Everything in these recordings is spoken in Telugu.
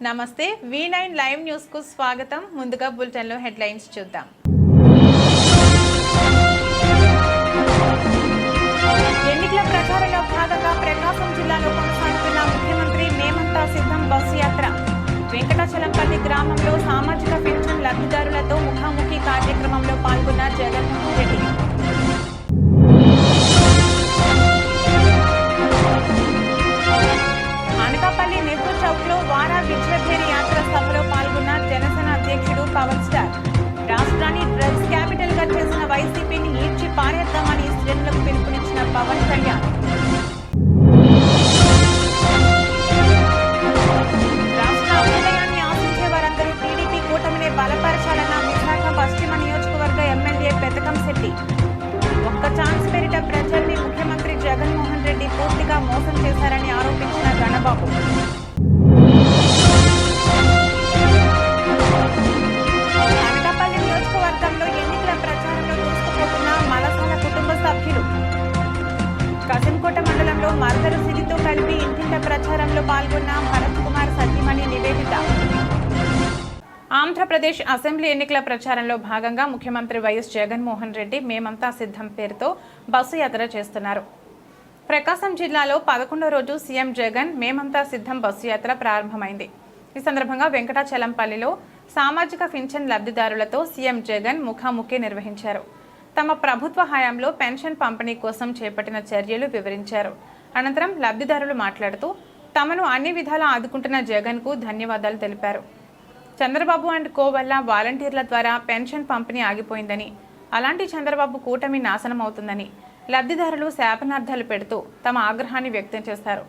నమస్తే V9 లైవ్ న్యూస్ కు స్వాగతం. ముందుగా బులెటిన్ లో హెడ్లైన్స్ చూద్దాం. ఎన్నికల ప్రచారంలో భాగంగా ప్రకాశం జిల్లాలో కొనసాగుతున్న ముఖ్యమంత్రి మేమంతా సిద్ధం బస్సు యాత్ర. వెంకటాచలంపల్లి గ్రామంలో సామాజిక పెన్షన్ లబ్ధిదారులతో ముఖాముఖి కార్యక్రమంలో పాల్గొన్న జగన్మోహన్ రెడ్డి. అనకాపల్లి నెహ్రూ చౌక్ లో వారా విజయభేరి యాత్ర సభలో పాల్గొన్న జనసేన అధ్యక్షుడు పవన్ స్టార్. రాష్ట్రాన్ని డ్రగ్స్ క్యాపిటల్ గా చేసిన వైసీపీని ఈడ్చి పారేద్దామని శ్రేణులకు పిలుపునిచ్చిన పవన్ కళ్యాణ్. రాష్ట్ర అభ్యుదయాన్ని ఆశించే వారందరూ టీడీపీ కూటమిని బలపరచాలన్న విశాఖ పశ్చిమ నియోజకవర్గ ఎమ్మెల్యే పెతకం శెట్టి. ఒక్క ఛాన్స్ పేరిట ప్రజల్ని ముఖ్యమంత్రి జగన్మోహన్ రెడ్డి పూర్తిగా మోసం చేశారని ఆరోపించిన గణబాబు. అనకాపల్లి నియోజకవర్గంలో ఎన్నికల ప్రచారంలో దూసుకుపోతున్న మలసాల కుటుంబ సభ్యులు. కసింకోట మండలంలో మర్దరు సిరితో కలిపి ఇంటింట ప్రచారంలో పాల్గొన్న భరత్ కుమార్ సతీమణి నివేదిత. ఆంధ్రప్రదేశ్ అసెంబ్లీ ఎన్నికల ప్రచారంలో భాగంగా ముఖ్యమంత్రి వైఎస్ జగన్మోహన్ రెడ్డి మేమంతా సిద్ధం పేరుతో బస్సు యాత్ర చేస్తున్నారు. ప్రకాశం జిల్లాలో 11వ రోజు సీఎం జగన్ మేమంతా సిద్ధం బస్సు యాత్ర ప్రారంభమైంది. ఈ సందర్భంగా వెంకటాచలంపల్లిలో సామాజిక పింఛన్ లబ్ధిదారులతో సీఎం జగన్ ముఖాముఖి నిర్వహించారు. తమ ప్రభుత్వ హయాంలో పెన్షన్ పంపిణీ కోసం చేపట్టిన చర్యలు వివరించారు. అనంతరం లబ్ధిదారులు మాట్లాడుతూ తమను అన్ని విధాలా ఆదుకుంటున్న జగన్కు ధన్యవాదాలు తెలిపారు. చంద్రబాబు అండ్ కో వల్ల వాలంటీర్ల ద్వారా పెన్షన్ పంపిణీ ఆగిపోయిందని, అలాంటి చంద్రబాబు కూటమి నాశనం అవుతుందని లబ్ధిదారులు శాపనార్థాలు పెడుతూ తమ ఆగ్రహాన్ని వ్యక్తం చేశారు.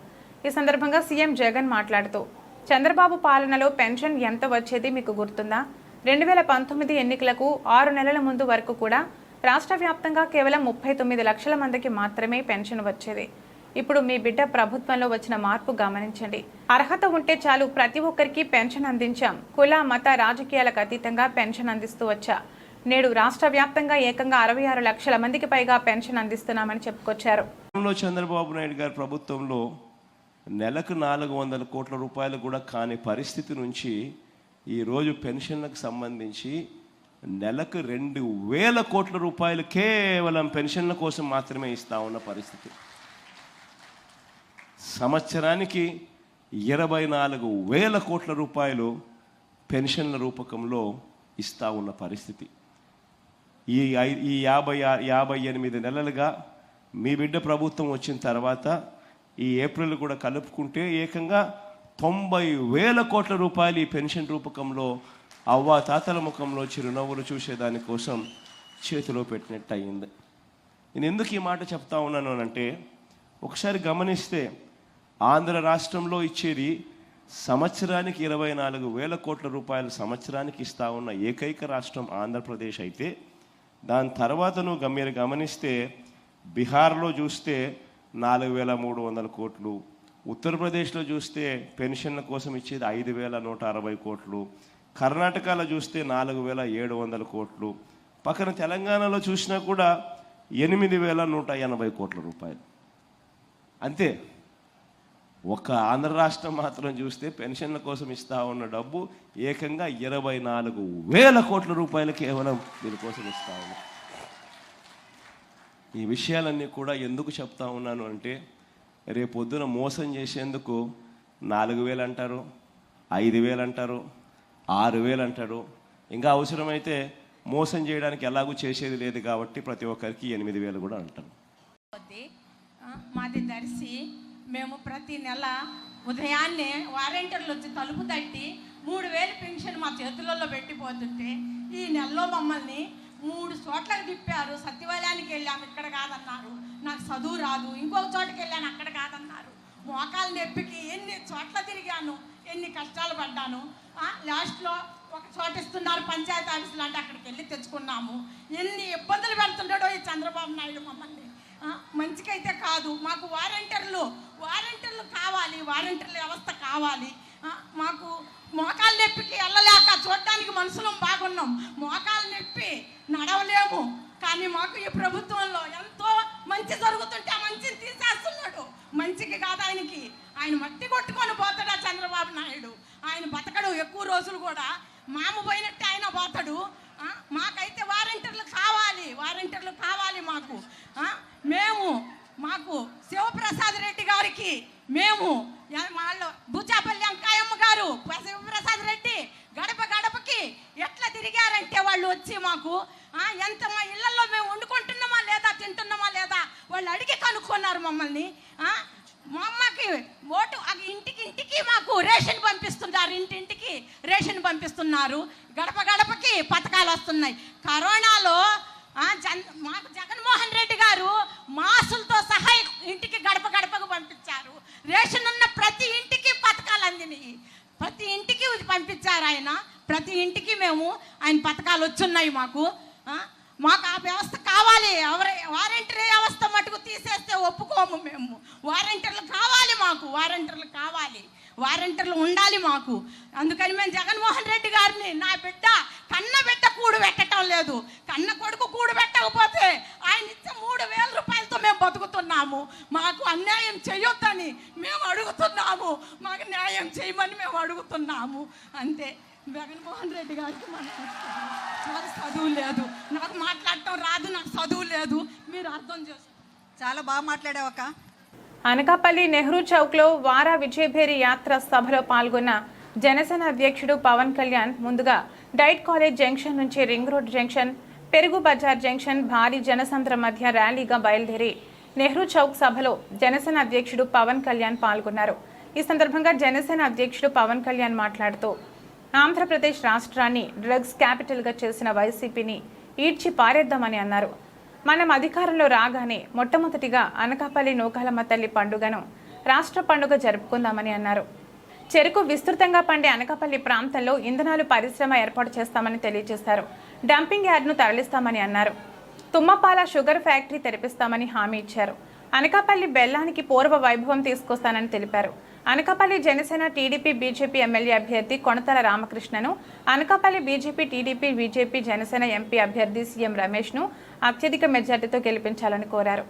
ఈ సందర్భంగా సీఎం జగన్ మాట్లాడుతూ చంద్రబాబు పాలనలో పెన్షన్ ఎంత వచ్చేది మీకు గుర్తుందా? 2019 ఎన్నికలకు 6 నెలల ముందు వరకు కూడా రాష్ట్ర వ్యాప్తంగా కేవలం 39 లక్షల మందికి మాత్రమే పెన్షన్ వచ్చేది. ఇప్పుడు మీ బిడ్డ ప్రభుత్వంలో వచ్చిన మార్పు గమనించండి. అర్హత ఉంటే చాలు ప్రతి ఒక్కరికి పెన్షన్ అందించాం. కుల మత రాజకీయాలకు అతీతంగా పెన్షన్ అందిస్తూ వచ్చా. నేడు రాష్ట్ర వ్యాప్తంగా ఏకంగా 66 లక్షల మందికి పైగా పెన్షన్ అందిస్తున్నామని చెప్పుకొచ్చారు. చంద్రబాబు నాయుడు గారి ప్రభుత్వంలో నెలకు 400 కోట్ల రూపాయలు కూడా కాని పరిస్థితి నుంచి ఈరోజు పెన్షన్లకు సంబంధించి నెలకు 2000 కోట్ల రూపాయలు కేవలం పెన్షన్ల కోసం మాత్రమే ఇస్తా ఉన్న పరిస్థితి. సంవత్సరానికి 24,000 కోట్ల రూపాయలు పెన్షన్ల రూపకంలో ఇస్తా ఉన్న పరిస్థితి. ఈ 58 నెలలుగా మీ బిడ్డ ప్రభుత్వం వచ్చిన తర్వాత ఈ ఏప్రిల్ కూడా కలుపుకుంటే ఏకంగా 90,000 కోట్ల రూపాయలు ఈ పెన్షన్ రూపకంలో అవ్వ తాతల ముఖంలో చిరునవ్వులు చూసేదానికోసం చేతిలో పెట్టినట్టు అయింది. నేను ఎందుకు ఈ మాట చెప్తా ఉన్నాను అంటే, ఒకసారి గమనిస్తే ఆంధ్ర రాష్ట్రంలో ఇచ్చేది సంవత్సరానికి 24,000 కోట్ల రూపాయలు సంవత్సరానికి ఇస్తా ఉన్న ఏకైక రాష్ట్రం ఆంధ్రప్రదేశ్ అయితే, దాని తర్వాత మీరు గమనిస్తే బీహార్లో చూస్తే 4,300 కోట్లు, ఉత్తరప్రదేశ్లో చూస్తే పెన్షన్ల కోసం ఇచ్చేది 5,160 కోట్లు, కర్ణాటకలో చూస్తే 4,700 కోట్లు, పక్కన తెలంగాణలో చూసినా కూడా 8,180 కోట్ల రూపాయలు. అంతే. ఒక ఆంధ్ర రాష్ట్రం మాత్రం చూస్తే పెన్షన్ల కోసం ఇస్తా ఉన్న డబ్బు ఏకంగా 24,000 కోట్ల రూపాయలు కేవలం దీనికోసం ఇస్తా ఉన్నా. ఈ విషయాలన్నీ కూడా ఎందుకు చెప్తా ఉన్నాను అంటే, రేపొద్దున మోసం చేసేందుకు 4,000 అంటారు, 5,000 అంటారు, 6,000 అంటారు. ఇంకా అవసరమైతే మోసం చేయడానికి ఎలాగూ చేసేది లేదు కాబట్టి ప్రతి ఒక్కరికి 8,000 కూడా అంటారు. మాది దర్శి. మేము ప్రతి నెల ఉదయాన్నే వాలంటీర్లు వచ్చి తలుపు తట్టి 3,000 పెన్షన్ మా చేతులలో పెట్టిపోతుంటే, ఈ నెలలో మమ్మల్ని 3 చోట్లకు తిప్పారు. సత్యవాలయానికి వెళ్ళాము, ఇక్కడ కాదన్నారు. నాకు చదువు రాదు. ఇంకొక చోటకి వెళ్ళాను, అక్కడ కాదన్నారు. మోకాలు నొప్పికి ఎన్ని చోట్ల తిరిగాను, ఎన్ని కష్టాలు పడ్డాను. లాస్ట్లో ఒక చోట ఇస్తున్నారు పంచాయతీ ఆఫీసులు అంటే అక్కడికి వెళ్ళి తెచ్చుకున్నాము. ఎన్ని ఇబ్బందులు పెడుతుంటాడో ఈ చంద్రబాబు నాయుడు మమ్మల్ని. మంచికైతే కాదు. మాకు వాలంటీర్లు కావాలి, వాలంటీర్ల వ్యవస్థ కావాలి. మాకు మోకాలు నొప్పికి వెళ్ళలేక చూడడానికి మనుషులం బాగున్నాం. మోకాలు నొప్పి నడవలేము. కానీ మాకు ఈ ప్రభుత్వంలో ఎంతో మంచి జరుగుతుంటే ఆ మంచిని తీసేస్తున్నాడు. మంచికి కాదు ఆయనకి. ఆయన మట్టి కొట్టుకొని పోతాడా చంద్రబాబు నాయుడు? ఆయన బతకడు ఎక్కువ రోజులు కూడా. మామ పోయినట్టే ఆయన పోతాడు. మాకైతే వారంటీర్లు కావాలి మాకు. మాకు శివప్రసాద్ రెడ్డి గారికి మేము వాళ్ళు బూచాపల్లి అంకాయమ్మ గారు శివప్రసాద్ రెడ్డి గడప గడపకి ఎట్లా తిరిగారంటే వాళ్ళు వచ్చి మాకు ఎంత మా ఇళ్లలో మేము వండుకుంటున్నామా లేదా తింటున్నామా లేదా వాళ్ళు అడిగి కనుక్కున్నారు మమ్మల్ని. మా అమ్మకి ఓటు ఇంటికి మాకు రేషన్ పంపిస్తున్నారు. ఇంటింటికి రేషన్ పంపిస్తున్నారు. గడప గడపకి పథకాలు వస్తున్నాయి. కరోనాలో మాకు జగన్మోహన్ రెడ్డి గారు మాసులతో సహా ఇంటికి గడప గడపకు పంపించారు. రేషన్ ఉన్న ప్రతి ఇంటికి పథకాలు అందినాయి. ప్రతి ఇంటికి పంపించారు ఆయన. ప్రతి ఇంటికి ఆయన పథకాలు వచ్చున్నాయి మాకు. మాకు ఆ వ్యవస్థ కావాలి. వారంటీర్ వ్యవస్థ మటుకు తీసేస్తే ఒప్పుకోము మేము. వారంటీర్లు కావాలి మాకు. వారంటీర్లు ఉండాలి మాకు. అందుకని మేము జగన్మోహన్ రెడ్డి గారిని నా బిడ్డ కన్న బిడ్డ కూడు పెట్టడం లేదు. కన్న కొడుకు కూడు పెట్టకపోతే ఆయన ఇచ్చే 3,000 రూపాయలతో మేము బతుకుతున్నాము. మాకు అన్యాయం చేయొద్దని మేము అడుగుతున్నాము. మాకు న్యాయం చేయమని మేము అడుగుతున్నాము. అంతే. జగన్మోహన్ రెడ్డి గారికి నాకు చదువు లేదు, నాకు మాట్లాడటం రాదు, నాకు చదువు లేదు. మీరు అర్థం చేసుకో. చాలా బాగా మాట్లాడావక్క. అనకాపల్లి నెహ్రూ చౌక్లో వారా విజయభేరి యాత్ర సభలో పాల్గొన్న జనసేన అధ్యక్షుడు పవన్ కళ్యాణ్ ముందుగా డైట్ కాలేజ్ జంక్షన్ నుంచి రింగ్ రోడ్ జంక్షన్, పెరుగు బజార్ జంక్షన్ భారీ జనసంద్రం మధ్య ర్యాలీగా బయలుదేరి నెహ్రూ చౌక్ సభలో జనసేన అధ్యక్షుడు పవన్ కళ్యాణ్ పాల్గొన్నారు. ఈ సందర్భంగా జనసేన అధ్యక్షుడు పవన్ కళ్యాణ్ మాట్లాడుతూ ఆంధ్రప్రదేశ్ రాష్ట్రాన్ని డ్రగ్స్ క్యాపిటల్గా చేసిన వైసీపీని ఈడ్చి పారేద్దామని అన్నారు. మనం అధికారంలో రాగానే మొట్టమొదటిగా అనకాపల్లి నూకాలమ్మ తల్లి పండుగను రాష్ట్ర పండుగ జరుపుకుందామని అన్నారు. చెరుకు విస్తృతంగా పండే అనకాపల్లి ప్రాంతంలో ఇంధనాలు పరిశ్రమ ఏర్పాటు చేస్తామని తెలియజేశారు. డంపింగ్ యార్డ్ను తరలిస్తామని అన్నారు. తుమ్మపాల షుగర్ ఫ్యాక్టరీ తెరిపిస్తామని హామీ ఇచ్చారు. అనకాపల్లి బెల్లానికి పూర్వ వైభవం తీసుకొస్తానని తెలిపారు. Anakapalli Janasena TDP BJP MLA అభ్యర్థి కొణతల రామకృష్ణను, Anakapalli BJP TDP BJP Janasena MP అభ్యర్థి సీఎం రమేష్ను అత్యధిక మెజార్టీతో గెలిపించాలని కోరారు.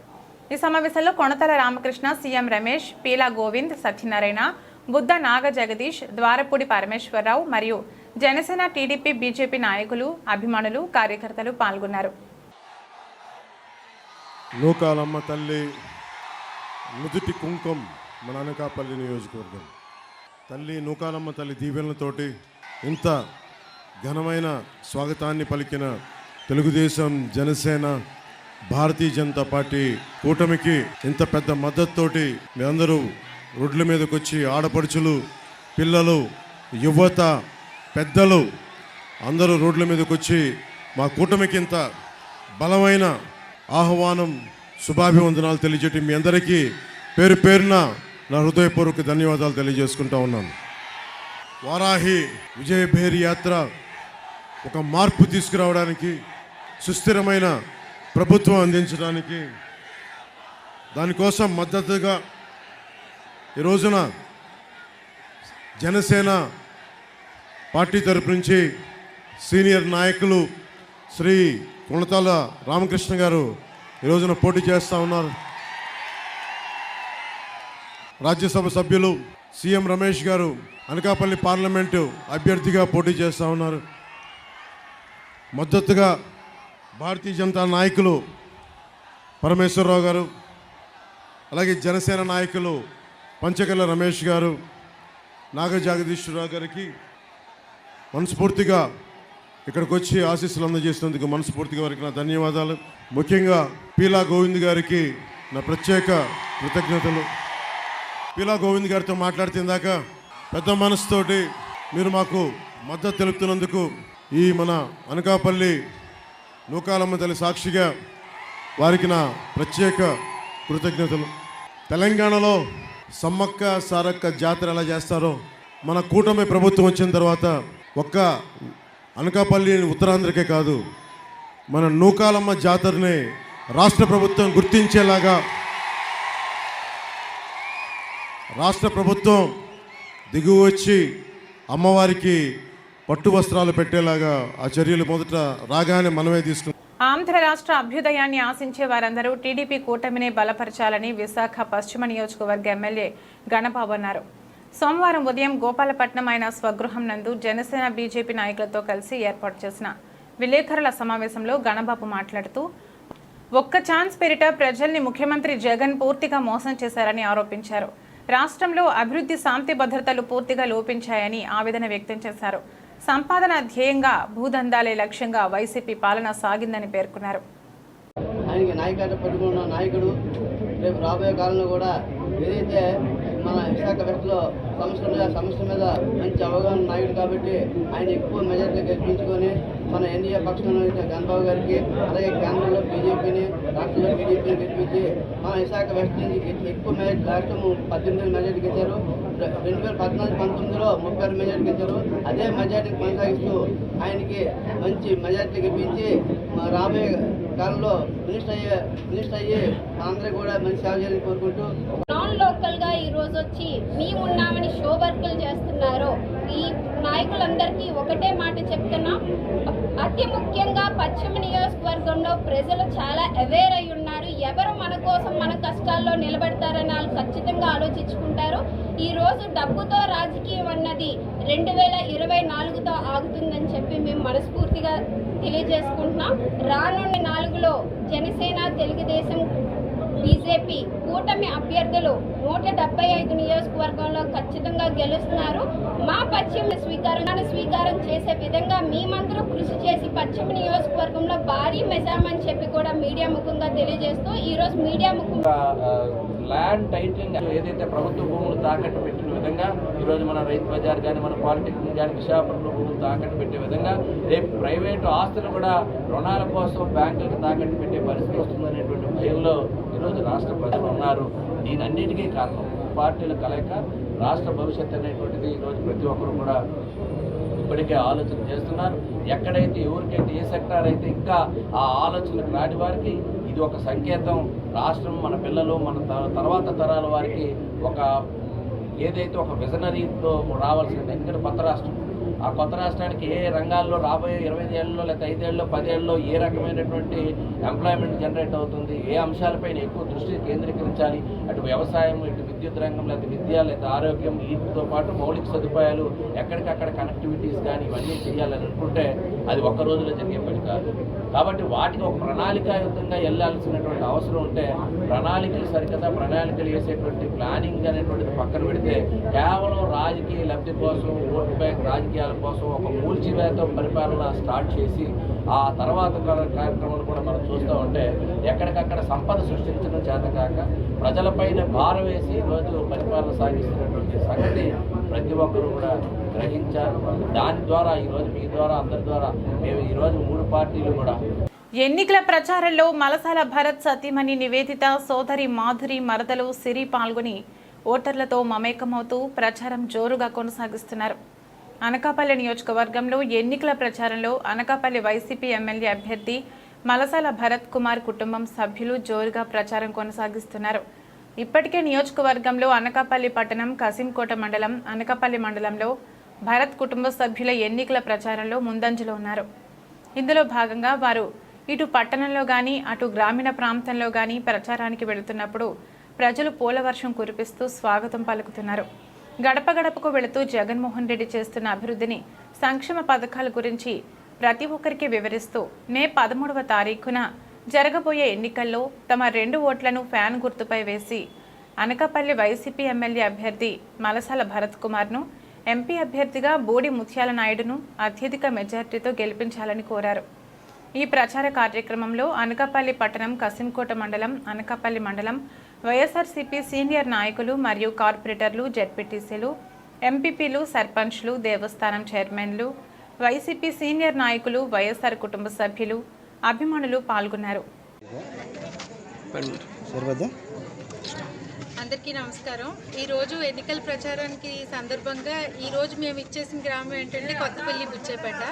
ఈ సమావేశంలో కొణతల రామకృష్ణ, సీఎం రమేష్, పీలా గోవింద్, సత్యనారాయణ, బుద్ధ నాగ జగదీష్, ద్వారపూడి పరమేశ్వరరావు మరియు జనసేన టీడీపీ బీజేపీ నాయకులు, అభిమానులు, కార్యకర్తలు పాల్గొన్నారు. నూకాలమ్మ తల్లి నుదుటి కుంకం మన అనకాపల్లి నియోజకవర్గం. తల్లి నూకాలమ్మ తల్లి దీవెనలతోటి ఇంత ఘనమైన స్వాగతాన్ని పలికిన తెలుగుదేశం, జనసేన, భారతీయ జనతా పార్టీ కూటమికి ఇంత పెద్ద మద్దతుతోటి మీ అందరూ రోడ్ల మీదకి వచ్చి ఆడపడుచులు, పిల్లలు, యువత, పెద్దలు అందరూ రోడ్ల మీదకి వచ్చి మా కూటమికి ఇంత బలమైన ఆహ్వానం, శుభాభివందనాలు తెలియజేయటం మీ అందరికీ పేరు పేరున నా హృదయపూర్వక ధన్యవాదాలు తెలియజేసుకుంటా ఉన్నాను. వారాహి విజయభేరి యాత్ర ఒక మార్పు తీసుకురావడానికి, సుస్థిరమైన ప్రభుత్వం అందించడానికి, దానికోసం మద్దతుగా ఈ రోజున జనసేన పార్టీ తరపు నుంచి సీనియర్ నాయకులు శ్రీ కొణతాల రామకృష్ణ గారు ఈ రోజున పోటీ చేస్తూ ఉన్నారు. రాజ్యసభ సభ్యులు సీఎం రమేష్ గారు అనకాపల్లి పార్లమెంటు అభ్యర్థిగా పోటీ చేస్తూ ఉన్నారు. మద్దతుగా భారతీయ జనతా నాయకులు పరమేశ్వరరావు గారు, అలాగే జనసేన నాయకులు పంచకల్ల రమేష్ గారు, నాగ జగదీశ్వరరావు గారికి మనస్ఫూర్తిగా ఇక్కడికి వచ్చి ఆశీస్సులు అందజేసినందుకు మనస్ఫూర్తిగా వారికి నా ధన్యవాదాలు. ముఖ్యంగా పీలా గోవింద్ గారికి నా ప్రత్యేక కృతజ్ఞతలు. పీలా గోవింద్ గారితో మాట్లాడుతుందాక పెద్ద మనసుతోటి మీరు మాకు మద్దతు తెలుపుతున్నందుకు ఈ మన అనకాపల్లి నూకాలమ్మ తల్లి సాక్షిగా వారికి నా ప్రత్యేక కృతజ్ఞతలు. తెలంగాణలో సమ్మక్క సారక్క జాతర ఎలా చేస్తారో మన కూటమి ప్రభుత్వం వచ్చిన తర్వాత ఒక్క అనకాపల్లి ఉత్తరాంధ్రకే కాదు, మన నూకాలమ్మ జాతరని రాష్ట్ర ప్రభుత్వం గుర్తించేలాగా, రాష్ట్ర ప్రభుత్వం దిగువ వచ్చి అమ్మవారికి పట్టు వస్త్రాలు పెట్టేలాగా ఆ చర్యలు మొదట రాగానే మనమే తీసుకున్నాం. ఆంధ్ర రాష్ట్ర అభ్యుదయాన్ని ఆశించే వారందరూ టీడీపీ కూటమిని బలపరచాలని విశాఖ పశ్చిమ నియోజకవర్గ ఎమ్మెల్యే గణబాబు అన్నారు. సోమవారం ఉదయం గోపాలపట్నం ఆయన స్వగృహం నందు జనసేన బీజేపీ నాయకులతో కలిసి ఏర్పాటు చేసిన విలేకరుల సమావేశంలో గణబాబు మాట్లాడుతూ ఒక్క ఛాన్స్ పేరిట ప్రజల్ని ముఖ్యమంత్రి జగన్ పూర్తిగా మోసం చేశారని ఆరోపించారు. రాష్ట్రంలో అభివృద్ధి శాంతి భద్రతలు పూర్తిగా లోపించాయని ఆవేదన వ్యక్తం చేశారు. సంపాదన ధ్యేయంగా భూదందాలే లక్ష్యంగా వైసీపీ పాలన సాగిందని పేర్కొన్నారు. ఆయనకి నాయకత్వం పట్టుకున్న నాయకుడు రేపు రాబోయే కాలంలో కూడా ఏదైతే మన విశాఖ వెస్ట్లో సమస్య మీద మంచి అవగాహన నాయకుడు కాబట్టి ఆయన ఎక్కువ మెజార్టీ గెలిపించుకొని మన ఎన్డీఏ పక్షంలో గణబాబు గారికి అలాగే కేంద్రంలో బీజేపీని రాష్ట్రంలో టీడీపీని గెలిపించి మన విశాఖ వెస్ట్ నుంచి ఎక్కువ మెజార్టీ రాష్ట్రం 18 మెజార్టీ గెలిచారు. 2014-19లో 36 మెజార్టీ గెలిచారు. అదే మెజార్టీ కొనసాగిస్తూ ఆయనకి మంచి మెజార్టీ గెలిపించి రాబోయే కాలంలో మినిస్టర్ అయ్యి అందరూ కూడా మంచి సేవ చేయాలని కోరుకుంటూ నాన్ లోకల్ గా ఈ రోజు వచ్చి మేమున్నామని షో వర్కులు చేస్తున్నారు. ఈ నాయకులందరికీ ఒకటే మాట చెప్తున్నాం, అతి ముఖ్యంగా పశ్చిమ నియోజకవర్గంలో ప్రజలు చాలా అవేర్ అయి ఉన్నారు. ఎవరు మన కోసం మన కష్టాల్లో నిలబడతారని వాళ్ళు ఖచ్చితంగా ఆలోచించుకుంటారు. ఈ రోజు డబ్బుతో రాజకీయం అన్నది 2024తో ఆగుతుందని చెప్పి మేము మనస్ఫూర్తిగా తెలియజేసుకుంటున్నాం. రానున్న 4లో జనసేన, తెలుగుదేశం, బీజేపీ కూటమి అభ్యర్థులు 175 నియోజకవర్గంలో ఖచ్చితంగా గెలుస్తున్నారు. మా పశ్చిమ స్వీకారం చేసే విధంగా మేమందరూ కృషి చేసి పశ్చిమ నియోజకవర్గంలో భారీ మెజామని చెప్పి కూడా మీడియా ముఖంగా తెలియజేస్తూ ఈరోజు మీడియా ముఖంగా ల్యాండ్ టైటిలింగ్ ఏదైతే ప్రభుత్వ భూములు తాకట్టు పెట్టిన విధంగా ఈరోజు మన రైతు బజార్ కానీ మన పాలిటెక్నిక్ కానీ విశాఖపట్నంలో భూములు తాకట్టు పెట్టే విధంగా రేపు ప్రైవేటు ఆస్తులు కూడా రుణాల కోసం బ్యాంకులకు తాకట్టు పెట్టే పరిస్థితి వస్తుందనేటువంటి భయంలో ఈరోజు రాష్ట్ర ప్రజలు ఉన్నారు. దీనన్నిటికీ కారణం పార్టీల కలయిక, రాష్ట్ర భవిష్యత్తు అనేటువంటిది ఈరోజు ప్రతి ఒక్కరు కూడా ఇప్పటికే ఆలోచన చేస్తున్నారు. ఎక్కడైతే ఎవరికైతే ఏ సెక్టార్ అయితే ఇంకా ఆ ఆలోచనకు రాని వారికి ఇది ఒక సంకేతం. రాష్ట్రం మన పిల్లలు మన తర్వాత తరాల వారికి ఒక ఏదైతే ఒక విజనరీతో రావాల్సింది. ఎందుకంటే కొత్త రాష్ట్రం, ఆ కొత్త రాష్ట్రానికి ఏ రంగాల్లో రాబోయే 25 ఏళ్ళలో లేకపోతే 5 ఏళ్ళలో 10 ఏళ్ళలో ఏ రకమైనటువంటి ఎంప్లాయ్మెంట్ జనరేట్ అవుతుంది, ఏ అంశాలపైన ఎక్కువ దృష్టి కేంద్రీకరించాలి, అటు వ్యవసాయం, ఇటు విద్యుత్ రంగం, లేకపోతే విద్య, లేదా ఆరోగ్యం, వీటితో పాటు మౌలిక సదుపాయాలు, ఎక్కడికక్కడ కనెక్టివిటీస్ కానీ ఇవన్నీ చేయాలని అనుకుంటే అది ఒక్క రోజులో జరిగే పని కాదు. కాబట్టి వాటికి ఒక ప్రణాళికాయుతంగా వెళ్ళాల్సినటువంటి అవసరం ఉంటే ప్రణాళికలు సరికదా ప్రణాళికలు వేసేటువంటి ప్లానింగ్ అనేటువంటిది పక్కన పెడితే కేవలం రాజకీయ లబ్ధి కోసం, ఓటు బ్యాంక్ రాజకీయాల కోసం ఒక మూల్చివేత పరిపాలన స్టార్ట్ చేసి ఆ తర్వాత కార్యక్రమాలు కూడా మనం చూస్తూ ఉంటే ఎక్కడికక్కడ సంపద సృష్టించడం చేతకాక ప్రజలపైన భారం వేసి ఈరోజు పరిపాలన సాగిస్తున్నటువంటి సంగతి ప్రతి ఒక్కరూ కూడా గ్రహించారు. దాని ద్వారా ఈరోజు మీ ద్వారా అందరి ద్వారా మేము ఈరోజు 3 పార్టీలు కూడా ఎన్నికల ప్రచారంలో మలసాల భరత్, సతీమణి నివేదిత, సోదరి మాధురి, మరదలు సిరి పాల్గొని ఓటర్లతో మమేకమవుతూ ప్రచారం జోరుగా కొనసాగిస్తున్నారు. అనకాపల్లి నియోజకవర్గంలో ఎన్నికల ప్రచారంలో అనకాపల్లి వైసీపీ ఎమ్మెల్యే అభ్యర్థి మలసాల భరత్ కుమార్ కుటుంబం సభ్యులు జోరుగా ప్రచారం కొనసాగిస్తున్నారు. ఇప్పటికే నియోజకవర్గంలో అనకాపల్లి పట్టణం, కసింకోట మండలం, అనకాపల్లి మండలంలో భరత్ కుటుంబ సభ్యుల ఎన్నికల ప్రచారంలో ముందంజలో ఉన్నారు. ఇందులో భాగంగా వారు ఇటు పట్టణంలో కానీ అటు గ్రామీణ ప్రాంతంలో కానీ ప్రచారానికి వెళుతున్నప్పుడు ప్రజలు పూలవర్షం కురిపిస్తూ స్వాగతం పలుకుతున్నారు. గడప గడపకు వెళుతూ జగన్మోహన్ రెడ్డి చేస్తున్న అభివృద్ధిని, సంక్షేమ పథకాల గురించి ప్రతి ఒక్కరికి వివరిస్తూ మే 13వ తారీఖున జరగబోయే ఎన్నికల్లో తమ 2 ఓట్లను ఫ్యాన్ గుర్తుపై వేసి అనకాపల్లి వైసీపీ ఎమ్మెల్యే అభ్యర్థి మలసాల భరత్ కుమార్ను, ఎంపీ అభ్యర్థిగా బోడి ముత్యాల నాయుడును అత్యధిక మెజార్టీతో గెలిపించాలని కోరారు. ఈ ప్రచార కార్యక్రమంలో అనకాపల్లి పట్టణం, కసింకోట మండలం, అనకాపల్లి మండలం వైఎస్ఆర్సీపీ సీనియర్ నాయకులు మరియు కార్పొరేటర్లు, జెడ్పీటీసీలు, ఎంపీపీలు, సర్పంచ్లు, దేవస్థానం చైర్మన్లు, వైసీపీ సీనియర్ నాయకులు, వైఎస్ఆర్ కుటుంబ సభ్యులు, అభిమానులు పాల్గొన్నారు. అందరికీ నమస్కారం. ఈరోజు ఎన్నికల ప్రచారానికి సందర్భంగా ఈరోజు మేము ఇచ్చేసిన గ్రామం ఏంటంటే కొత్తపల్లి, బుచ్చేపేట.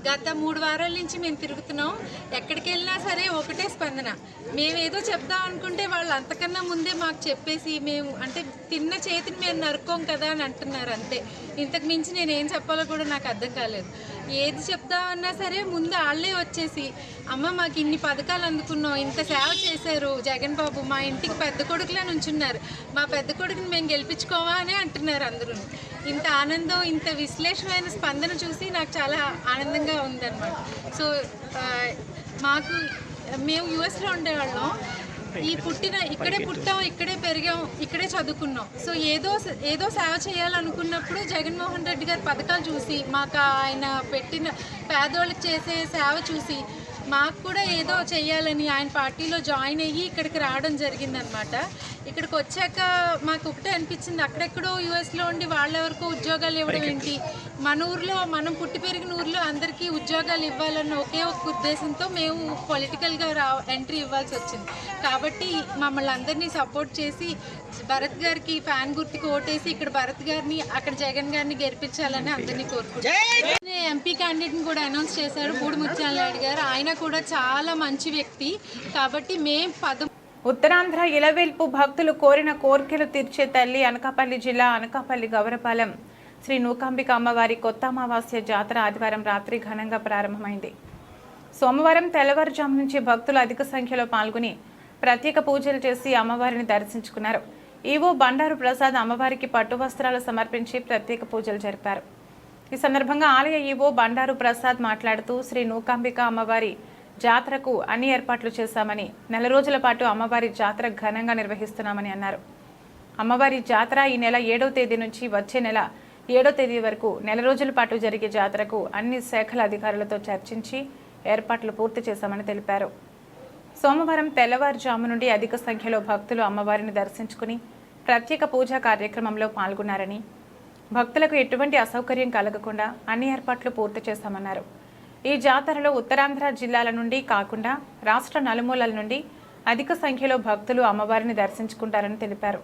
గత 3 వారాల నుంచి మేము తిరుగుతున్నాం. ఎక్కడికి వెళ్ళినా సరే ఒకటే స్పందన. మేము ఏదో చెప్దాం అనుకుంటే వాళ్ళు అంతకన్నా ముందే మాకు చెప్పేసి మేము అంటే తిన్న చేతిని మేము నరుకోం కదా అని అంటున్నారు. అంతే, ఇంతకు మించి నేనేం చెప్పాలో కూడా నాకు అర్థం కాలేదు. ఏది చెప్దామన్నా సరే ముందు వాళ్ళే వచ్చేసి, అమ్మ మాకు ఇన్ని పథకాలు అందుకున్నాం, ఇంత సేవ చేశారు జగన్ బాబు, మా ఇంటికి పెద్ద కొడుకులా నుంచున్నారు, మా పెద్ద కొడుకుని మేము గెలిపించుకోవా అని అంటున్నారు అందరూ. ఇంత ఆనందం, ఇంత విశ్లేషమైన స్పందన చూసి నాకు చాలా ఆనందంగా ఉందన్నమాట. సో మేము యూఎస్లో ఉండేవాళ్ళం. ఇక్కడే పుట్టాం, ఇక్కడే పెరిగాం, ఇక్కడే చదువుకున్నాం. సో ఏదో సేవ చేయాలనుకున్నప్పుడు జగన్మోహన్ రెడ్డి గారి పథకాలు చూసి, మాకు ఆయన పెట్టిన పేదోళ్ళకి చేసే సేవ చూసి మాకు కూడా ఏదో చేయాలని ఆయన పార్టీలో జాయిన్ అయ్యి ఇక్కడికి రావడం జరిగిందనమాట. ఇక్కడికి వచ్చాక మాకు ఒకటే అనిపించింది, అక్కడెక్కడో యూఎస్లో ఉండి వాళ్ళెవరికో ఉద్యోగాలు ఇవ్వడం ఏంటి, మన ఊర్లో మనం పుట్టి పెరిగిన ఊర్లో అందరికీ ఉద్యోగాలు ఇవ్వాలన్న ఒకే ఒక ఉద్దేశంతో మేము పొలిటికల్గా ఎంట్రీ ఇవ్వాల్సి వచ్చింది. కాబట్టి మమ్మల్ని అందరినీ సపోర్ట్ చేసి భరత్ గారికి ఫ్యాన్ గుర్తుకి ఓటేసి ఇక్కడ భరత్ గారిని, అక్కడ జగన్ గారిని గెలిపించాలని అందరినీ కోరుకుంటున్నాను. ఎంపీ క్యాండిడేట్ని కూడా అనౌన్స్ చేశారు బూడి ముత్యాల నాయుడు గారు. ఆయన కూడా చాలా మంచి వ్యక్తి. కాబట్టి ఉత్తరాంధ్ర ఇలవేల్పు భక్తులు కోరిన కోరికలు తీర్చే తల్లి అనకాపల్లి జిల్లా అనకాపల్లి గౌరపాలెం శ్రీ నూకాంబిక అమ్మవారి కొత్త అమావాస్య జాతర ఆదివారం రాత్రి ఘనంగా ప్రారంభమైంది. సోమవారం తెల్లవారుజాము నుంచి భక్తులు అధిక సంఖ్యలో పాల్గొని ప్రత్యేక పూజలు చేసి అమ్మవారిని దర్శించుకున్నారు. ఈవో బండారు ప్రసాద్ అమ్మవారికి పట్టు వస్త్రాలు సమర్పించి ప్రత్యేక పూజలు జరిపారు. ఈ సందర్భంగా ఆలయ ఈవో బండారు ప్రసాద్ మాట్లాడుతూ శ్రీ నూకాంబిక అమ్మవారి జాతరకు అన్ని ఏర్పాట్లు చేశామని, నెల రోజుల పాటు అమ్మవారి జాతర ఘనంగా నిర్వహిస్తున్నామని అన్నారు. అమ్మవారి జాతర ఈ నెల 7వ తేదీ నుంచి వచ్చే నెల 7వ తేదీ వరకు నెల రోజుల పాటు జరిగే జాతరకు అన్ని శాఖల అధికారులతో చర్చించి ఏర్పాట్లు పూర్తి చేశామని తెలిపారు. సోమవారం తెల్లవారుజాము నుండి అధిక సంఖ్యలో భక్తులు అమ్మవారిని దర్శించుకుని ప్రత్యేక పూజా కార్యక్రమంలో పాల్గొన్నారని, భక్తులకు ఎటువంటి అసౌకర్యం కలగకుండా అన్ని ఏర్పాట్లు పూర్తి చేశామన్నారు. ఈ జాతరలో ఉత్తరాంధ్ర జిల్లాల నుండి కాకుండా రాష్ట్ర నలుమూలల నుండి అధిక సంఖ్యలో భక్తులు అమ్మవారిని దర్శించుకుంటారని తెలిపారు.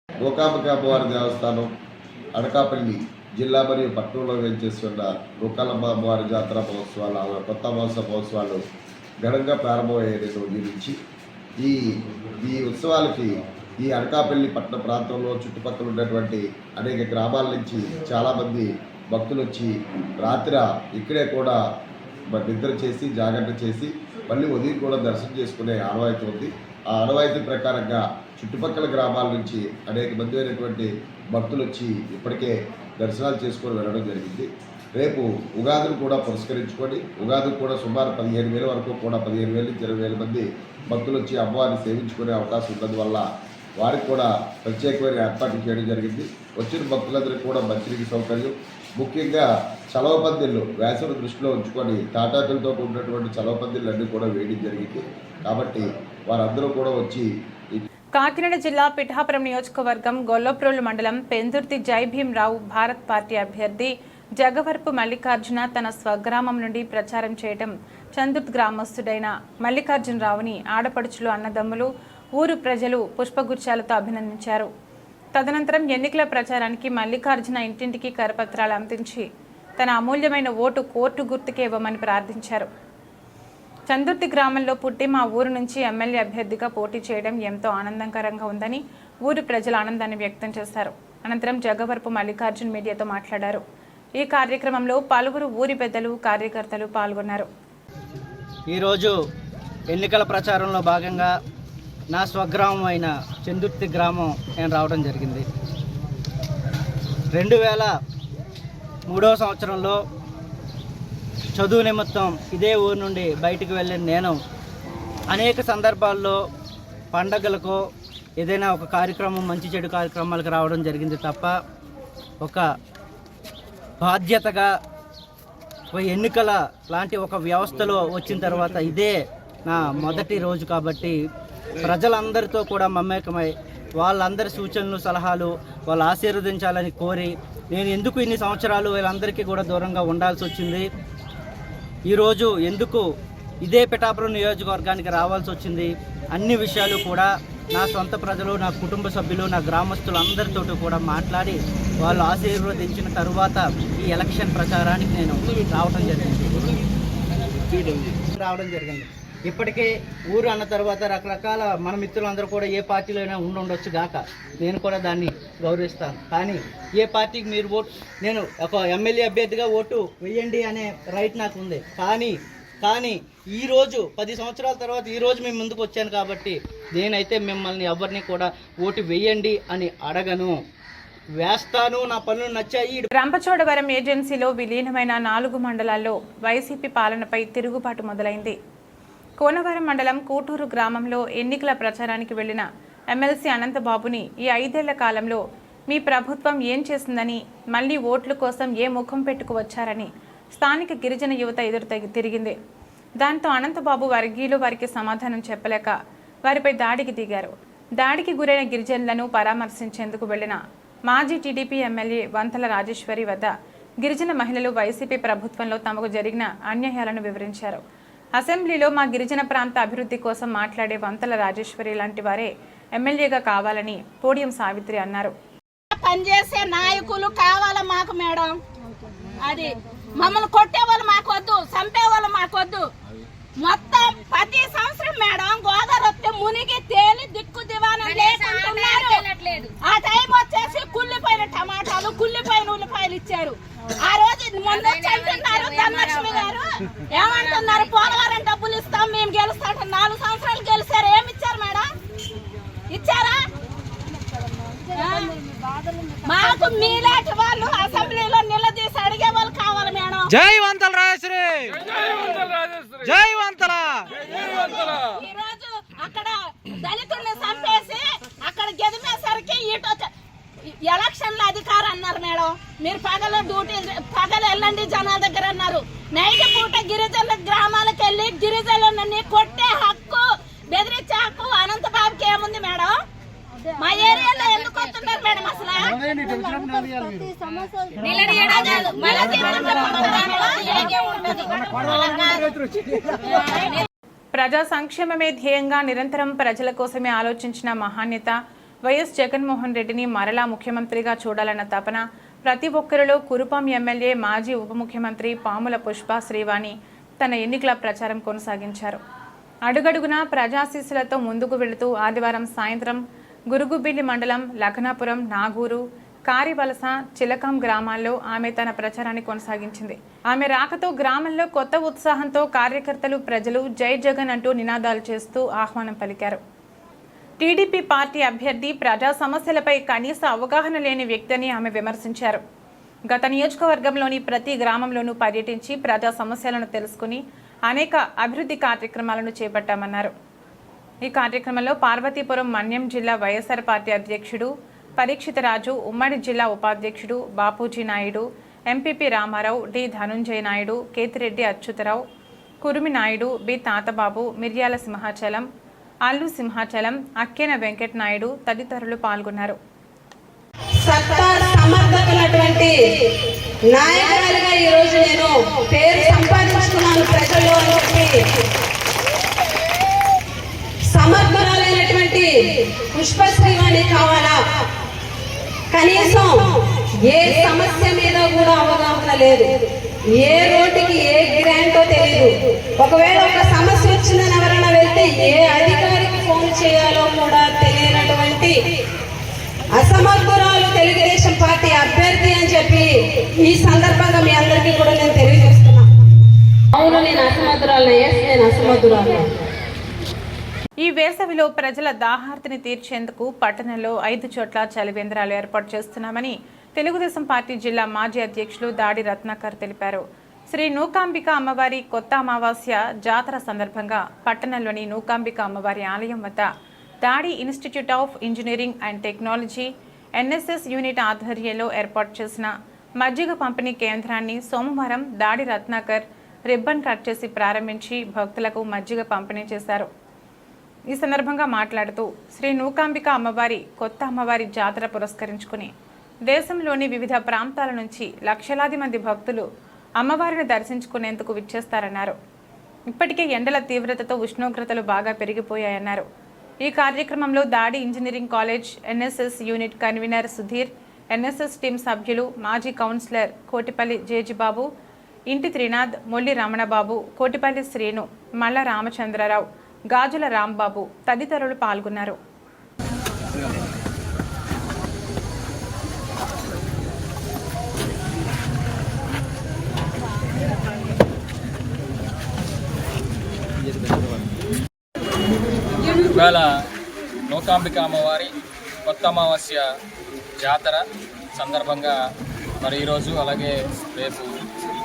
నూకాంబిక అమ్మవారి దేవస్థానం అనకాపల్లి జిల్లా మరియు పట్టణంలో వేంచేస్తున్న నూకాంబిక అమ్మవారి జాతర మహోత్సవాలు, కొత్త మహోత్సవాలు ఘనంగా ప్రారంభమయ్యే రోజు నుంచి ఈ ఉత్సవాలకి ఈ అనకాపల్లి పట్టణ ప్రాంతంలో చుట్టుపక్కల ఉన్నటువంటి అనేక గ్రామాల నుంచి చాలామంది భక్తులు వచ్చి రాత్రి ఇక్కడే కూడా నిద్ర చేసి జాగ్రత్త చేసి మళ్ళీ ఉదయం కూడా దర్శనం చేసుకునే ఆనవాయితీ ఉంది. ఆ ఆనవాయితీ ప్రకారంగా చుట్టుపక్కల గ్రామాల నుంచి అనేక మంది అయినటువంటి భక్తులు వచ్చి ఇప్పటికే దర్శనాలు చేసుకొని వెళ్ళడం జరిగింది. రేపు ఉగాదిని కూడా పురస్కరించుకొని ఉగాదికి కూడా సుమారు 15,000 వరకు కూడా 15,000 నుంచి 20,000 మంది భక్తులు వచ్చి అమ్మవారిని సేవించుకునే అవకాశం ఉన్నందువల్ల వారికి కూడా ప్రత్యేకమైన ఏర్పాట్లు చేయడం జరిగింది. వచ్చిన భక్తులందరికీ కూడా మంచినీటి సౌకర్యం, ముఖ్యంగా చలవ పందిళ్ళు వేసవి దృష్టిలో ఉంచుకొని తాటాకులతో ఉన్నటువంటి చలవ పందిళ్ళు అన్నీ కూడా వేయడం జరిగింది. కాబట్టి వారందరూ కూడా వచ్చి కాకినాడ జిల్లా పిఠాపురం నియోజకవర్గం గొల్లప్రోలు మండలం పెందుర్తి జై భీమ్రావు భారత్ పార్టీ అభ్యర్థి జగవర్పు మల్లికార్జున తన స్వగ్రామం నుండి ప్రచారం చేయడం చందుర్తి గ్రామస్తుడైన మల్లికార్జునరావుని ఆడపడుచులు, అన్నదమ్ములు, ఊరు ప్రజలు పుష్పగుచ్చాలతో అభినందించారు. తదనంతరం ఎన్నికల ప్రచారానికి మల్లికార్జున ఇంటింటికి కరపత్రాలు అందించి తన అమూల్యమైన ఓటు కోర్టు గుర్తుకే ఇవ్వమని ప్రార్థించారు. చందుర్తి గ్రామంలో పుట్టి మా ఊరు నుంచి ఎమ్మెల్యే అభ్యర్థిగా పోటీ చేయడం ఎంతో ఆనందకరంగా ఉందని ఊరు ప్రజలు ఆనందాన్ని వ్యక్తం చేశారు. అనంతరం జగవర్పు మల్లికార్జున్ మీడియాతో మాట్లాడారు. ఈ కార్యక్రమంలో పలువురు ఊరి పెద్దలు, కార్యకర్తలు పాల్గొన్నారు. ఈరోజు ఎన్నికల ప్రచారంలో భాగంగా నా స్వగ్రామం అయిన చందుర్తి గ్రామం నేను రావడం జరిగింది. 2003వ సంవత్సరంలో చదువు నిమిత్తం ఇదే ఊరు నుండి బయటికి వెళ్ళిన నేను అనేక సందర్భాల్లో పండగలకు ఏదైనా ఒక కార్యక్రమం, మంచి చెడు కార్యక్రమాలకు రావడం జరిగింది తప్ప ఒక బాధ్యతగా ఒక ఎన్నికల లాంటి ఒక వ్యవస్థలో వచ్చిన తర్వాత ఇదే నా మొదటి రోజు. కాబట్టి ప్రజలందరితో కూడా మమేకమై వాళ్ళందరి సూచనలు, సలహాలు వాళ్ళు ఆశీర్వదించాలని కోరి నేను ఎందుకు ఇన్ని సంవత్సరాలు వీళ్ళందరికీ కూడా దూరంగా ఉండాల్సి వచ్చింది, ఈరోజు ఎందుకు ఇదే పిఠాపురం నియోజకవర్గానికి రావాల్సి వచ్చింది, అన్ని విషయాలు కూడా నా సొంత ప్రజలు, నా కుటుంబ సభ్యులు, నా గ్రామస్తులు అందరితో కూడా మాట్లాడి వాళ్ళు ఆశీర్వదించిన తరువాత ఈ ఎలక్షన్ ప్రచారానికి నేను రావడం జరిగింది. ఇప్పటికే ఊరు అన్న తర్వాత రకరకాల మన మిత్రులందరూ కూడా ఏ పార్టీలో అయినా ఉండొచ్చు గాక, నేను కూడా దాన్ని గౌరవిస్తాను. కానీ ఏ పార్టీకి మీరు నేను ఒక ఎమ్మెల్యే అభ్యర్థిగా ఓటు వేయండి అనే రైట్ నాకు ఉంది. కానీ ఈరోజు 10 సంవత్సరాల తర్వాత ఈరోజు మేము ముందుకు వచ్చాను కాబట్టి నేనైతే మిమ్మల్ని ఎవరిని కూడా ఓటు వేయండి అని అడగను, వేస్తాను. నా పనులు నచ్చాయి. రంపచోడవరం ఏజెన్సీలో విలీనమైన 4 మండలాల్లో వైసీపీ పాలనపై తిరుగుబాటు మొదలైంది. కోనవరం మండలం కూటూరు గ్రామంలో ఎన్నికల ప్రచారానికి వెళ్లిన ఎమ్మెల్సీ అనంతబాబుని ఈ 5 ఏళ్ల కాలంలో మీ ప్రభుత్వం ఏం చేసిందని, మళ్లీ ఓట్ల కోసం ఏ ముఖం పెట్టుకు వచ్చారని స్థానిక గిరిజన యువత ఎదురు తిరిగింది. దాంతో అనంతబాబు వర్గీయులు వారికి సమాధానం చెప్పలేక వారిపై దాడికి దిగారు. దాడికి గురైన గిరిజనులను పరామర్శించేందుకు వెళ్లిన మాజీ టీడీపీ ఎమ్మెల్యే వంతల రాజేశ్వరి వద్ద గిరిజన మహిళలు వైసీపీ ప్రభుత్వంలో తమకు జరిగిన అన్యాయాలను వివరించారు. అసెంబ్లీలో మా గిరిజన ప్రాంత అభివృద్ధి కోసం మాట్లాడే వంతల రాజేశ్వరి లాంటి వారే ఎమ్మెల్యేగా కావాలని పోడియం సావిత్రి అన్నారు. పనిచేసే నాయకులు కావాలా మాకు మేడం. అది మమ్మల్ని కొట్టే వాళ్ళు మాకు వద్దు, చంపే వాళ్ళు మాకు వద్దు. మొత్తం ప్రతి సంవత్సరం మేడం గోదావరి వస్తే మునిగి తేలి దిక్కు దివానం లేకుంటున్నారు. ఆ టైం వచ్చేసి కుళ్ళిపోయిన టమాటాలు, కుళ్ళిపోయిన ఉల్లిపాయలు ఇచ్చారు. ఆ రోజు మొన్న అంటున్నారు ధనలక్ష్మి గారు ఏమంటున్నారు, పోలవరం డబ్బులు ఇస్తాం మేము గెలుస్తాం. 4 సంవత్సరాలు గెలిచారు, ఏమి ఇచ్చారు మేడం? ఇచ్చారా? మాకు మీలాంటి వాళ్ళు అసెంబ్లీలో నిలదీసి అడిగే వాళ్ళు కావాలి మేడం. జై వంతల రాజశ్రీ, జై వంతల. ఈ రోజు అక్కడ దళితుల్ని చంపేసి అక్కడ గెదిమేసరికి ఇటు ఎలక్షన్ల అధికారం అన్నారు మేడం. మీరు పగలు వెళ్ళండి జనాల దగ్గర అన్నారు. నైట్ పూట గిరిజనుల గ్రామాలకు వెళ్ళి గిరిజనులని కొట్టే హక్కు, బెదిరించే హక్కు అనంతబాబుకి ఏముంది మేడం? మా ఏరియాలో ఎందుకు వస్తున్నారు మేడం? అసలు ప్రజా సంక్షేమమే ధ్యేయంగా నిరంతరం ప్రజల కోసమే ఆలోచించిన మహానేత వైఎస్ జగన్మోహన్ రెడ్డిని మరలా ముఖ్యమంత్రిగా చూడాలన్న తపన ప్రతి ఒక్కరిలో కురుపాం ఎమ్మెల్యే మాజీ ఉప ముఖ్యమంత్రి పాముల పుష్ప శ్రీవాణి తన ఎన్నికల ప్రచారం కొనసాగించారు. అడుగడుగునా ప్రజాశీస్సులతో ముందుకు వెళుతూ ఆదివారం సాయంత్రం గురుగుబిల్లి మండలం లఖనాపురం, నాగూరు, కారివలస, చిలకం గ్రామాల్లో ఆమె తన ప్రచారాన్ని కొనసాగించింది. ఆమె రాకతో గ్రామంలో కొత్త ఉత్సాహంతో కార్యకర్తలు, ప్రజలు జై జగన్ అంటూ నినాదాలు చేస్తూ ఆహ్వానం పలికారు. టీడీపీ పార్టీ అభ్యర్థి ప్రజా సమస్యలపై కనీస అవగాహన లేని వ్యక్తిని ఆమె విమర్శించారు. గత నియోజకవర్గంలోని ప్రతి గ్రామంలోనూ పర్యటించి ప్రజా సమస్యలను తెలుసుకుని అనేక అభివృద్ధి కార్యక్రమాలను చేపట్టామన్నారు. ఈ కార్యక్రమంలో పార్వతీపురం మన్యం జిల్లా వైఎస్ఆర్ పార్టీ అధ్యక్షుడు పరీక్షితరాజు, ఉమ్మడి జిల్లా ఉపాధ్యక్షుడు Bapuji Naidu, MPP Ramarao, D Dhanunjaya Naidu, Kethireddy Achyutharao, Kurumi Naidu, B Tatababu, Miryala Simhachalam, Allu Simhachalam, Akkena Venkata Naidu తదితరులు పాల్గొన్నారు. సమర్థకున్నటువంటి నాయకురాలుగా ఈరోజు నేను పేరు సంపాదించుకున్నాను ప్రజల్లో అని చెప్పి సమర్థురాలైనటువంటి పుష్పశ్రీవాణి కావాలా? కనీసం ఏ సమస్య మీద కూడా అవగాహన లేదు, ఏ రోడ్డుకి ఏ గ్రాంటో తెలియదు. ఒకవేళ ఒక సమస్య వచ్చిందని ఎవరైనా వెళ్తే ఏ అధికారికి ఫోన్ చేయాలో కూడా తెలియనటువంటి అసమర్థురాలు తెలుగుదేశం పార్టీ అభ్యర్థి అని చెప్పి ఈ సందర్భంగా మీ అందరికీ కూడా నేను తెలియజేస్తున్నా. అవును, నేను అసమర్థురాలు. ఈ వేసవిలో ప్రజల దాహార్తిని తీర్చేందుకు పట్టణంలో 5 చోట్ల చలివేంద్రాలు ఏర్పాటు చేస్తున్నామని తెలుగుదేశం పార్టీ జిల్లా మాజీ అధ్యక్షులు దాడి రత్నాకర్ తెలిపారు. శ్రీ నూకాంబిక అమ్మవారి కొత్త అమావాస్య జాతర సందర్భంగా పట్టణంలోని నూకాంబిక అమ్మవారి ఆలయం వద్ద దాడి institute of engineering and technology NSS unit ఆధ్వర్యంలో ఏర్పాటు చేసిన మజ్జిగ పంపిణీ కేంద్రాన్ని సోమవారం దాడి రత్నాకర్ రిబ్బన్ కట్ చేసి ప్రారంభించి భక్తులకు మజ్జిగ పంపిణీ చేశారు. ఈ సందర్భంగా మాట్లాడుతూ శ్రీ నూకాంబిక అమ్మవారి కొత్త అమ్మవారి జాతర పురస్కరించుకుని దేశంలోని వివిధ ప్రాంతాల నుంచి లక్షలాది మంది భక్తులు అమ్మవారిని దర్శించుకునేందుకు విచ్చేస్తారన్నారు. ఇప్పటికే ఎండల తీవ్రతతో ఉష్ణోగ్రతలు బాగా పెరిగిపోయాయన్నారు. ఈ కార్యక్రమంలో దాడి engineering college NSS unit convener Sudheer, NSS team సభ్యులు, మాజీ కౌన్సిలర్ కోటిపల్లి జేజిబాబు, ఇంటి త్రినాథ్, మొల్లి రమణబాబు, కోటిపల్లి శ్రీను, మల్ల రామచంద్రరావు, గాజుల రాంబాబు తదితరులు పాల్గొన్నారు. ఇవాళ నూకాంబిక అమ్మవారి కొత్త అమావాస్య జాతర సందర్భంగా మరి ఈరోజు అలాగే రేపు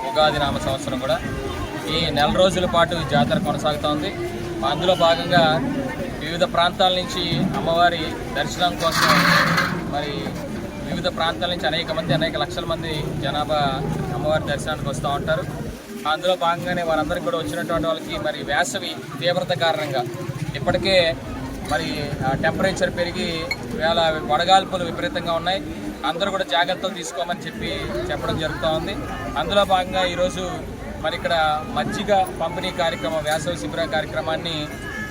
ఉగాది నామ సంవత్సరం కూడా ఈ నెల రోజుల పాటు జాతర కొనసాగుతోంది. అందులో భాగంగా వివిధ ప్రాంతాల నుంచి అమ్మవారి దర్శనం కోసం మరి వివిధ ప్రాంతాల నుంచి అనేక లక్షల మంది జనాభా అమ్మవారి దర్శనానికి వస్తూ ఉంటారు. అందులో భాగంగానే వారందరికీ కూడా వచ్చినటువంటి వాళ్ళకి మరి వేసవి తీవ్రత కారణంగా ఇప్పటికే మరి టెంపరేచర్ పెరిగి వేళ వడగాల్పులు విపరీతంగా ఉన్నాయి. అందరూ కూడా జాగ్రత్తలు తీసుకోమని చెప్పడం జరుగుతూ ఉంది. అందులో భాగంగా ఈరోజు మరి ఇక్కడ మజ్జిగ పంపిణీ కార్యక్రమం, వేసవి శిబిర కార్యక్రమాన్ని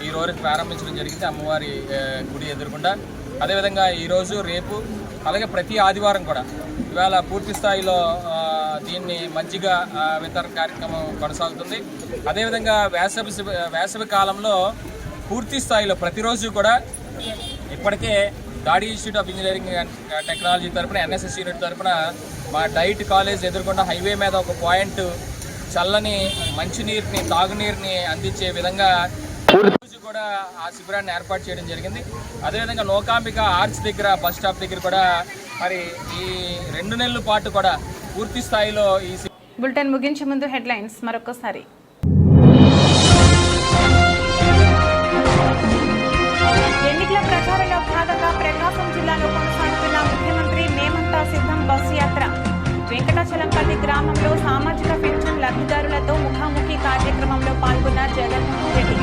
ఈరోజు ప్రారంభించడం జరిగింది అమ్మవారి గుడి ఎదురుగుండా. అదేవిధంగా ఈరోజు రేపు అలాగే ప్రతి ఆదివారం కూడా ఇవాళ పూర్తి స్థాయిలో దీన్ని మజ్జిగ వితరణ కార్యక్రమం కొనసాగుతుంది. అదేవిధంగా వేసవి కాలంలో పూర్తి స్థాయిలో ప్రతిరోజు కూడా ఇప్పటికే దాడి institute of engineering and technology తరఫున ఎన్ఎస్ఎస్ యూనిట్ తరఫున మా డైట్ కాలేజ్ ఎదుర్కొన్న హైవే మీద ఒక పాయింట్ చల్లని మంచినీరుని, తాగునీరుని అందించే విధంగా రోజు కూడా ఆ శిబిరాన్ని ఏర్పాటు చేయడం జరిగింది. అదేవిధంగా నూకాంబిక ఆర్చ్ దగ్గర బస్ స్టాప్ దగ్గర కూడా మరి ఈ 2 నెలల పాటు కూడా పూర్తి స్థాయిలో ఈ బులెటిన్ ముగించే ముందు హెడ్లైన్స్ మరొకసారి. ఎన్నికల ప్రచారంలో భాగంగా ప్రకాశం జిల్లాలో కొనసాగుతున్న ముఖ్యమంత్రి మేమంతా సిద్ధం బస్సు యాత్ర. వెంకటాచలంపల్లి గ్రామంలో సామాజిక పెన్షన్ లబ్ధిదారులతో ముఖాముఖి కార్యక్రమంలో పాల్గొన్న జగన్మోహన్ రెడ్డి.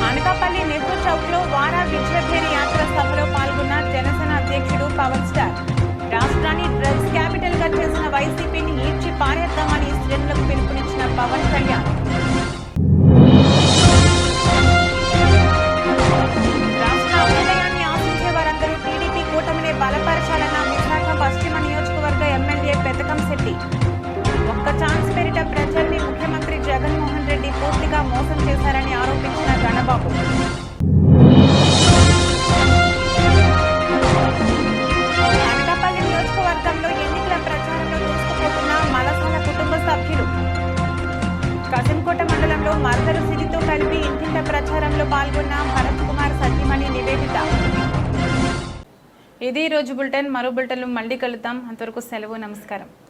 అనకాపల్లి నెహ్రూ చౌక్ లో వారా విజయభేరి యాత్ర సభలో పాల్గొన్న జనసేన అధ్యక్షుడు పవన్ స్టార్. రాష్ట్రాన్ని డ్రగ్స్ క్యాపిటల్ గా చేసిన వైసీపీని ఈడ్చి పారేద్దామని శ్రేణులకు పిలుపునిచ్చిన పవన్ కళ్యాణ్. రాష్ట్ర అభ్యుదయాన్ని ఆశించే వారందరూ టీడీపీ కూటమిని బలపరచాలన్న విశాఖ పశ్చిమ నియోజకవర్గ ఎమ్మెల్యే పెతకం శెట్టి. ఒక్క ఛాన్స్ పేరిట ప్రజల్ని ముఖ్యమంత్రి జగన్మోహన్ రెడ్డి పూర్తిగా మోసం చేశారని ఆరోపించిన గణబాబు. అనకాపల్లి నియోజకవర్గంలో ఎన్నికల ప్రచారంలో దూసుకుపోతున్న మలసాల కుటుంబ సభ్యులు. కసింకోట మండలంలో మర్దరు సిరితో కలిపి ఇంటింట ప్రచారంలో పాల్గొన్న భరత్ కుమార్ సతీమణి నివేదిత. ఇది రోజు బులెటిన్. మరో బులెటిన్లో మళ్ళీ కలుద్దాం. అంతవరకు సెలవు. నమస్కారం.